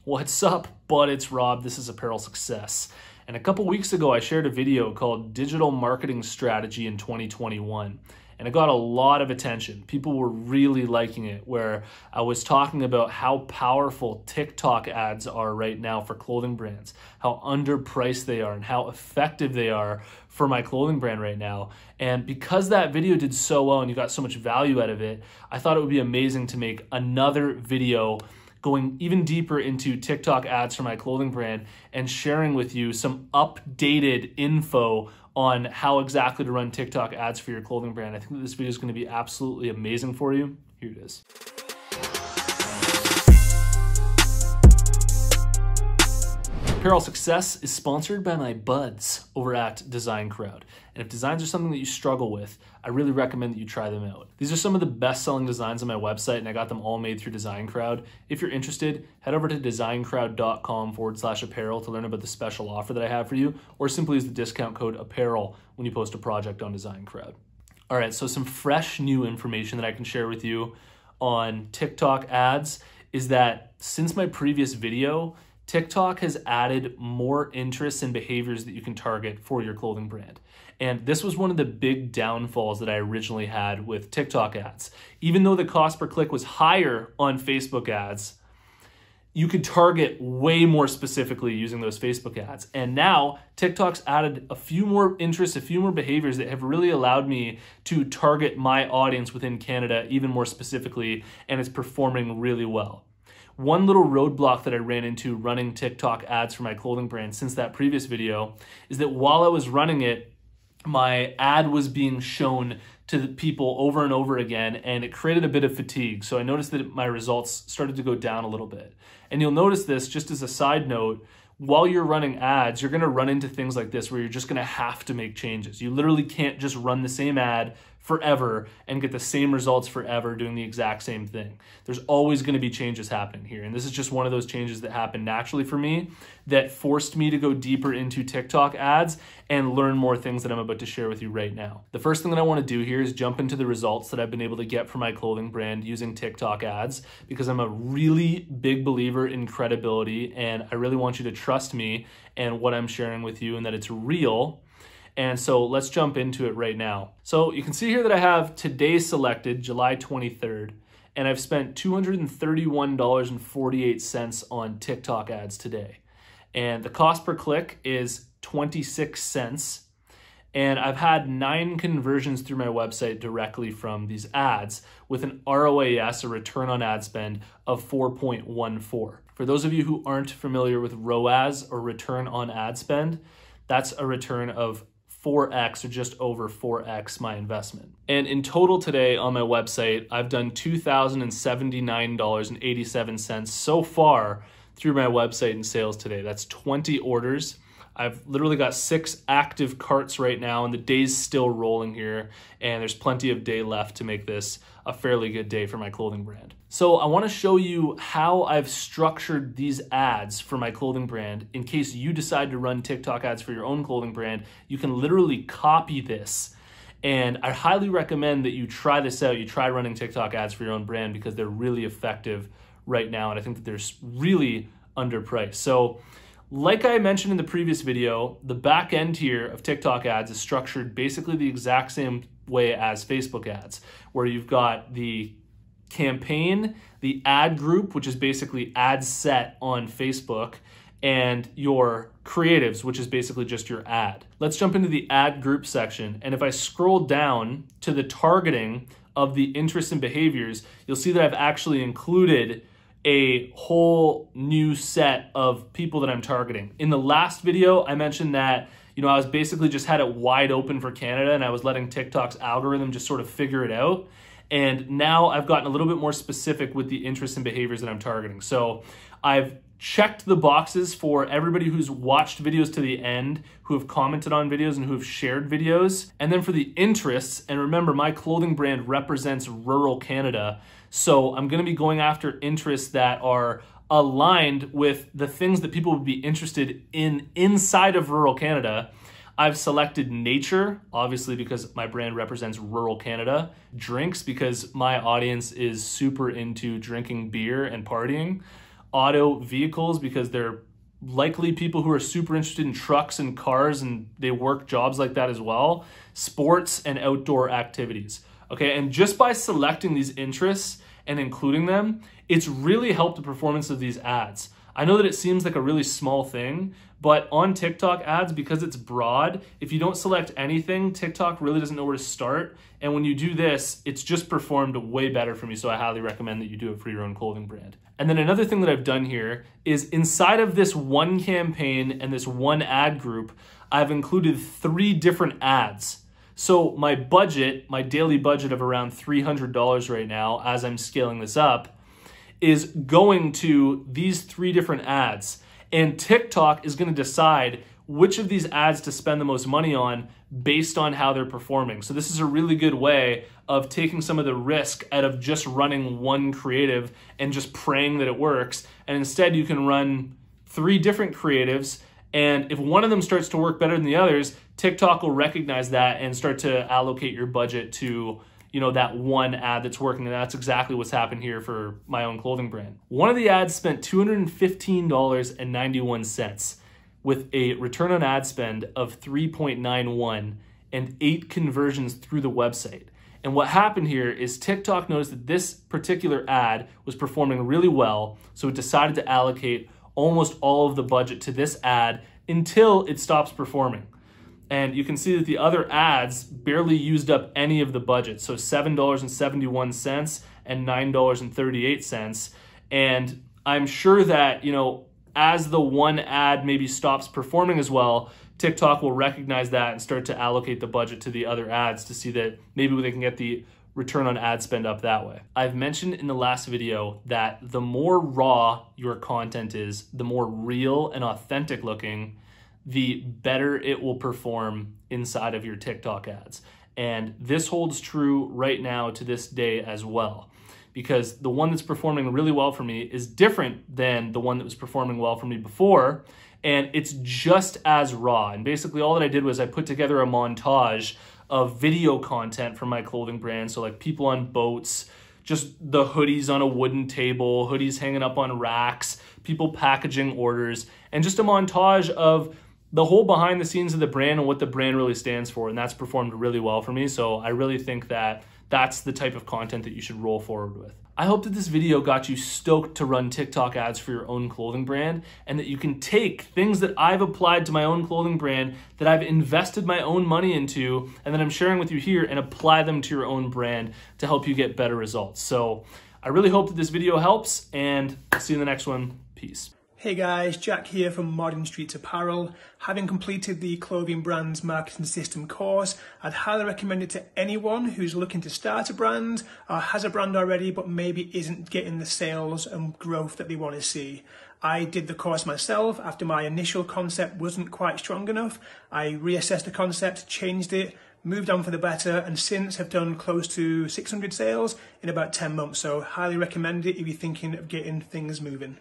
What's up, bud? It's Rob. This is Apparel Success. And a couple weeks ago, I shared a video called Digital Marketing Strategy in 2021. And it got a lot of attention. People were really liking it, where I was talking about how powerful TikTok ads are right now for clothing brands, how underpriced they are, and how effective they are for my clothing brand right now. And because that video did so well and you got so much value out of it, I thought it would be amazing to make another video going even deeper into TikTok ads for my clothing brand and sharing with you some updated info on how exactly to run TikTok ads for your clothing brand. I think that this video is going to be absolutely amazing for you. Here it is. Apparel Success is sponsored by my buds over at Design Crowd. And if designs are something that you struggle with, I really recommend that you try them out. These are some of the best-selling designs on my website, and I got them all made through Design Crowd. If you're interested, head over to designcrowd.com/apparel to learn about the special offer that I have for you, or simply use the discount code APPAREL when you post a project on Design Crowd. All right, so some fresh new information that I can share with you on TikTok ads is that since my previous video, TikTok has added more interests and behaviors that you can target for your clothing brand. And this was one of the big downfalls that I originally had with TikTok ads. Even though the cost per click was higher on Facebook ads, you could target way more specifically using those Facebook ads. And now TikTok's added a few more interests, a few more behaviors that have really allowed me to target my audience within Canada even more specifically, and it's performing really well. One little roadblock that I ran into running TikTok ads for my clothing brand since that previous video is that while I was running it, my ad was being shown to the people over and over again, and it created a bit of fatigue. So I noticed that my results started to go down a little bit. And you'll notice this, just as a side note, while you're running ads, you're gonna run into things like this where you're just gonna have to make changes. You literally can't just run the same ad forever and get the same results forever doing the exact same thing. There's always gonna be changes happening here. And this is just one of those changes that happened naturally for me that forced me to go deeper into TikTok ads and learn more things that I'm about to share with you right now. The first thing that I wanna do here is jump into the results that I've been able to get for my clothing brand using TikTok ads, because I'm a really big believer in credibility, and I really want you to trust me and what I'm sharing with you and that it's real. And so let's jump into it right now. So you can see here that I have today selected, July 23rd, and I've spent $231.48 on TikTok ads today. And the cost per click is 26 cents. And I've had 9 conversions through my website directly from these ads with an ROAS, a return on ad spend, of 4.14. For those of you who aren't familiar with ROAS, or return on ad spend, that's a return of 4x, or just over 4x my investment. And in total today on my website, I've done $2,079.87 so far through my website in sales today. That's 20 orders. I've literally got 6 active carts right now, and the day's still rolling here, and there's plenty of day left to make this a fairly good day for my clothing brand. So I wanna show you how I've structured these ads for my clothing brand. In case you decide to run TikTok ads for your own clothing brand, you can literally copy this. And I highly recommend that you try this out. You try running TikTok ads for your own brand, because they're really effective right now, and I think that they're really underpriced. So like I mentioned in the previous video, the back end here of TikTok ads is structured basically the exact same way as Facebook ads, where you've got the campaign, the ad group, which is basically ad set on Facebook, and your creatives, which is basically just your ad. Let's jump into the ad group section. And if I scroll down to the targeting of the interests and behaviors, you'll see that I've actually included a whole new set of people that I'm targeting. In the last video, I mentioned that, I was basically just had it wide open for Canada, and I was letting TikTok's algorithm just sort of figure it out. And now I've gotten a little bit more specific with the interests and behaviors that I'm targeting. So I've checked the boxes for everybody who's watched videos to the end, who have commented on videos, and who have shared videos. And then for the interests, and remember, my clothing brand represents rural Canada, so I'm gonna be going after interests that are aligned with the things that people would be interested in inside of rural Canada. I've selected nature, obviously because my brand represents rural Canada. Drinks, because my audience is super into drinking beer and partying. auto vehicles because they're likely people who are super interested in trucks and cars and they work jobs like that as well. Sports and outdoor activities. Okay, and just by selecting these interests and including them, it's really helped the performance of these ads. I know that it seems like a really small thing, but on TikTok ads, because it's broad, if you don't select anything, TikTok really doesn't know where to start. And when you do this, it's just performed way better for me. So I highly recommend that you do it for your own clothing brand. And then another thing that I've done here is inside of this one campaign and this one ad group, I've included 3 different ads. So my budget, my daily budget of around $300 right now, as I'm scaling this up, is going to these 3 different ads. And TikTok is going to decide which of these ads to spend the most money on based on how they're performing. So this is a really good way of taking some of the risk out of just running one creative and just praying that it works. And instead you can run 3 different creatives, and if one of them starts to work better than the others, TikTok will recognize that and start to allocate your budget to, you know, that one ad that's working. And that's exactly what's happened here for my own clothing brand. One of the ads spent $215.91 with a return on ad spend of 3.91 and 8 conversions through the website. And what happened here is TikTok noticed that this particular ad was performing really well, so it decided to allocate almost all of the budget to this ad until it stops performing. And you can see that the other ads barely used up any of the budget. So $7.71 and $9.38. And I'm sure that, you know, as the one ad maybe stops performing as well, TikTok will recognize that and start to allocate the budget to the other ads to see that maybe they can get the return on ad spend up that way. I've mentioned in the last video that the more raw your content is, the more real and authentic looking, the better it will perform inside of your TikTok ads. And this holds true right now to this day as well, because the one that's performing really well for me is different than the one that was performing well for me before, and it's just as raw. And basically all that I did was I put together a montage of video content for my clothing brand. So like people on boats, just the hoodies on a wooden table, hoodies hanging up on racks, people packaging orders, and just a montage of the whole behind the scenes of the brand and what the brand really stands for. And that's performed really well for me. So I really think that that's the type of content that you should roll forward with. I hope that this video got you stoked to run TikTok ads for your own clothing brand, and that you can take things that I've applied to my own clothing brand, that I've invested my own money into, and that I'm sharing with you here, and apply them to your own brand to help you get better results. So I really hope that this video helps, and I'll see you in the next one. Peace. Hey guys, Jack here from Modern Streets Apparel. Having completed the Clothing Brands Marketing System course, I'd highly recommend it to anyone who's looking to start a brand or has a brand already but maybe isn't getting the sales and growth that they want to see. I did the course myself after my initial concept wasn't quite strong enough. I reassessed the concept, changed it, moved on for the better, and since have done close to 600 sales in about 10 months. So highly recommend it if you're thinking of getting things moving.